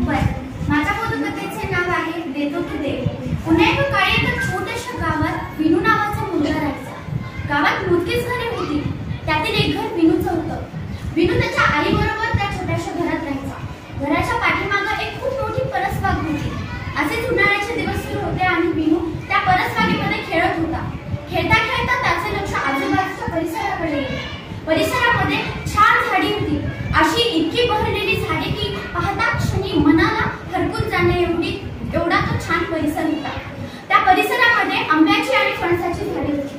उपाय. माझ्या पदकथेचे नाव आहे देतो तू देव. पुन्हा एका काळी एका छोट्याशा गावात विनू नावाचा मुलगा राहायचा. गावात मोजकीच घरे होती. त्यातील एक घर विनूचं होतं. विनू त्याच्या आईबरोबर त्या छोट्याशा घरात राहायचा. घराच्या पाठीमागे एक खूप मोठी परसबाग होती. असेच उन्हाळ्याचे दिवस सुरू होते आणि विनू त्या परसबागेमध्ये खेळत होता. खेळता खेळता त्याचे लक्ष आजूबाजूच्या परिसराकडे गेले. परिसरामध्ये छान झाडी होती. अशी इतकी बहरलेली झाडे की पाहता क्षणी मनाला हरकून एवढा तो छान परिसर होता. त्या परिसरामध्ये आंब्याची आणि फणसाची झाडे होती.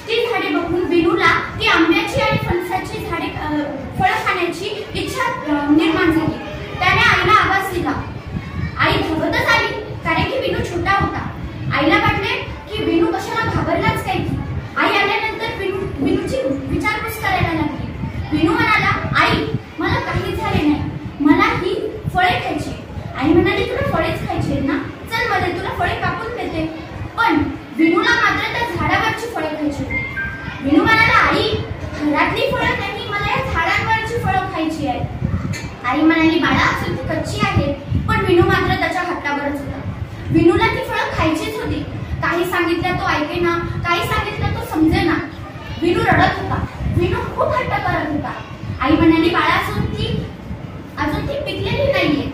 ती झाडे बघून विनूला ती आंब्याची आणि फणसाची झाडे फळं खाण्याची इच्छा निर्माण झाली. त्याने आईला आवाज दिला. आई धावतच आली, कारण की विनू छोटा होता. आईला वाटले की विनू कशाला घाबरलाच काय की. आई आल्यानंतर विनूची विचारपूस करायला लागली. विनू म्हणाला, आई मला काही झाले नाही, मला ही फळे खायची. आई म्हणाली, तुला फळेच खायची ना, चल मध्ये तुला फळे कापून देते. पण विनूला मात्र त्या झाडावरची फळे खायची होती. विनू म्हणाला, आई घरातली फळं नाही, मला या झाडांवरची फळं खायची आहे. आई म्हणाली, बाळा अजून ती कच्ची आहे. पण विनू मात्र त्याच्या हट्टावरच होता. विनूला ती फळं खायचीच होती. काही सांगितलं तो ऐकेना, काही सांगितलं तो समजेना. विनू रडत होता. विनू खूप हट्ट करत होता. आई म्हणाली, बाळा अजून ती पिकलेली नाहीये.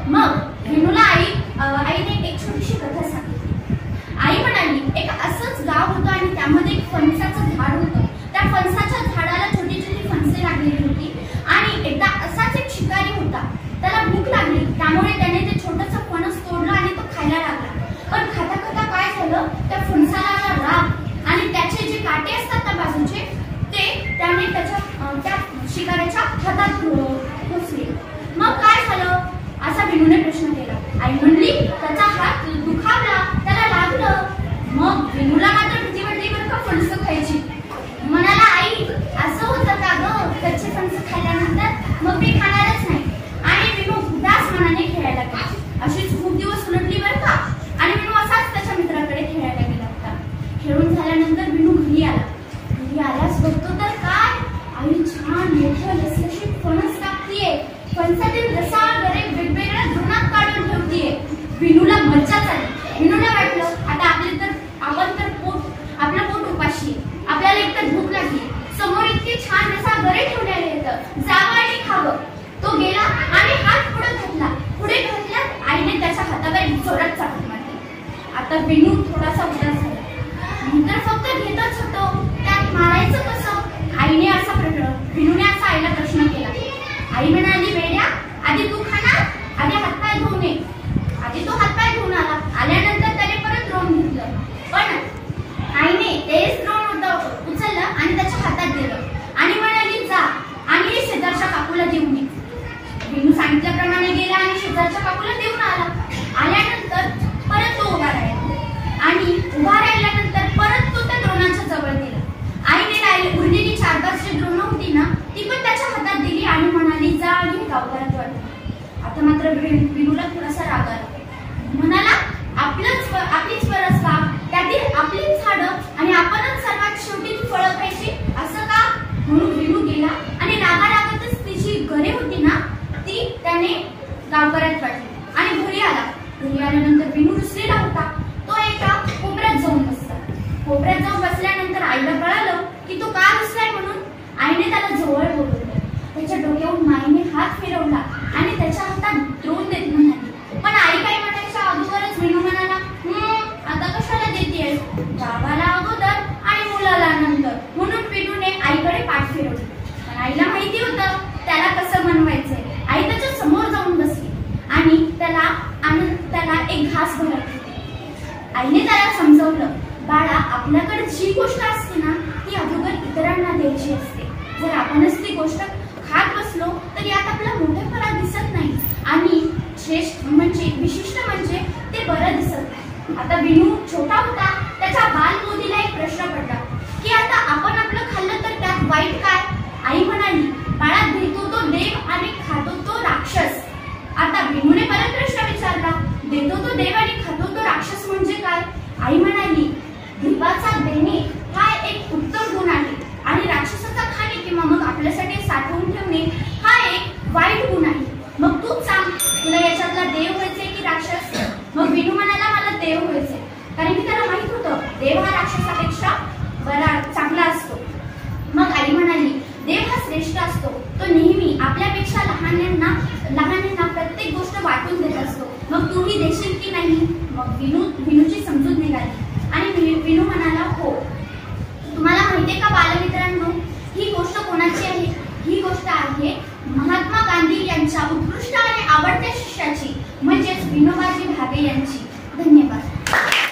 मग विनूला आईने एक छोटीशी कथा सांगितली. आई म्हणाली, एक असंच गाव होतं आणि त्यामध्ये एक फणसाचं झाड होतं. त्या फणसाच्या झाडाला छोटी छोटी फणसे लागलेली होती. आणि एकदा असाच एक शिकारी होता. त्याला भूक लागली, त्यामुळे त्याने ते छोटंसं फणस तोडलं आणि तो खायला लागला. पण खाता खाता काय झालं, त्या फणसाला राग आणि त्याचे जे काटे असतात त्या बाजूचे ते त्याने त्या शिकाऱ्याच्या हातात घुसले. मग काय झालं असा विनूने प्रश्न केला. आई म्हणली, त्याचा हात दुखावला, त्याला लागलं. मग विनूला मात्र भीती वाटली बरं का फणसं खायची. म्हणाला, आई असं होतं का गं, कच्चे फणसं खाल्ल्यानंतर मग मी खाणारच नाही. आणि विनू उदास मनाने खेळायला लागला. अशीच खूप दिवस उलटली बरं का. आणि विनू असाच त्याच्या मित्राकडे खेळायला गेला होता. खेळून झाल्यानंतर विनू घरी आला. घरी आल्यास बघतो तर काय, आई छान मोठं लसलशीत फणस कापतीये. फणसातील रसा गरे वेगवेगळ्या द्रोणात काढून ठेवतीये. विनूला मज्जाच आली. विनूला वाटलं, आता आपलं पोट उपाशी, आपल्याला एकतर भूक लागली, समोर इतके छान रसा गरे ठेवलेले येतं, जावं आणि खावं. तो गेला आणि हात पुढे घातला. आईने त्याच्या हातावर जोरात चाकू मारली. आता विनू थोडासा उदास झाला. नंतर फक्त घेतच होतो, त्यात मारायचं कसं. विनूने असा आईला प्रश्न केला. आई म्हणाली, वेड्या आधी तू खाणार, आधी हातपाय धुवून ये. आधी तो हातपाय धुवून आला. आल्यानंतर त्याने परत द्रोण घेतलं. पण आईने तेच द्रोण उचललं आणि त्याच्या हातात दिलं आणि म्हणाली, जा आणि हे शेजारच्या काकूला देऊन ये. विनू सांगितल्याप्रमाणे गेला आणि शेजारच्या काकूला देऊन आला. आल्यानंतर परत तो उभा राहिला आणि उभा राहिल्यानंतर परत तो त्या द्रोणाच्या जवळ गेला. आईने उरलेली 4-5 जी द्रोणं होती ना, ती पण त्याच्या हातात दिली आणि म्हणाली, जा आणि गावकऱ्यात वाटलं. आता मात्र विनूला थोडासा राग आला. म्हणाला, आपलीच परसबाग, त्यातील आपलीच झाडं आणि आपणच सर्वात शेवटी ती फळं खायची, असं का. म्हणून विनू गेला आणि रागारागातच ती जी घरे होती ना, ती त्याने गावकऱ्यात वाटली आणि घरी आला. घरी आल्यानंतर विनू रुसलेला होता. तो एका कोपऱ्यात जाऊन बसला. कोपऱ्यात जाऊन बसल्यानंतर आईला कळालं की तो का रुसलाय म्हणून. आईने त्याला जवळ बोलवलं. त्याच्या डोक्यावरून माईने हात फिरवला आणि त्याच्या हातात द्रोण देत म्हणाली. पण आई काय म्हणायच्या अगोदरच विनू म्हणाला, आता कशाला देतेय, गावाला अगोदर आणि मुलाला नंतर. म्हणून विनूने आईकडे पाठ फिरवली. पण आईला माहिती होतं त्याला कसं मनवायचंय. आई त्याच्या समोर जाऊन बसली आणि त्याला एक घास भरत होती. आईने त्याला समजवलं, बाळा आपल्याकडे जी गोष्ट असते ना, ती अगोदर इतरांना द्यायची असते. जर आपणच ती गोष्ट खात बसलो तर यात आपला मोठेपणा दिसत नाही आणि विशिष्ट म्हणजे ते बरं दिसत नाही. आता विनू छोटा होता. त्याच्या बालबुद्धीला एक प्रश्न पडला की आता आपण आपलं खाल्लं तर त्यात वाईट काय. आई म्हणाली, बाळा देतो तो देव आणि खातो तो राक्षस. आता विनूने परत प्रश्न विचारला, देतो तो देव आणि खातो तो राक्षस म्हणजे काय. आई म्हणाली, देवाचा देणे हा एक उत्तम गुण आहे आणि राक्षसाचा खाणे किंवा मग आपल्यासाठी साठवून ठेवणे हा एक वाईट गुण आहे. मग तूच सांग, तुला याच्यात मग विनू म्हणाला मला देव व्हायचे, कारण की त्याला माहित होतं देव हा राक्षसापेक्षा बरा चांगला असतो. मग आई म्हणाली देव हा श्रेष्ठ असतो, तो नेहमी आपल्यापेक्षा लहानांना प्रत्येक गोष्ट वाटून देत असतो. मग तूही देशील की नाही? मग विनूची समजूत निघाली आणि विनू म्हणाला हो. तुम्हाला माहितीये का बालमित्रांनो, ही गोष्ट कोणाची आहे? ही गोष्ट आहे महात्मा गांधी यांच्या उत्कृष्ट आणि आवडत्या शिष्याची, म्हणजेच विनोबाजी भावे यांची.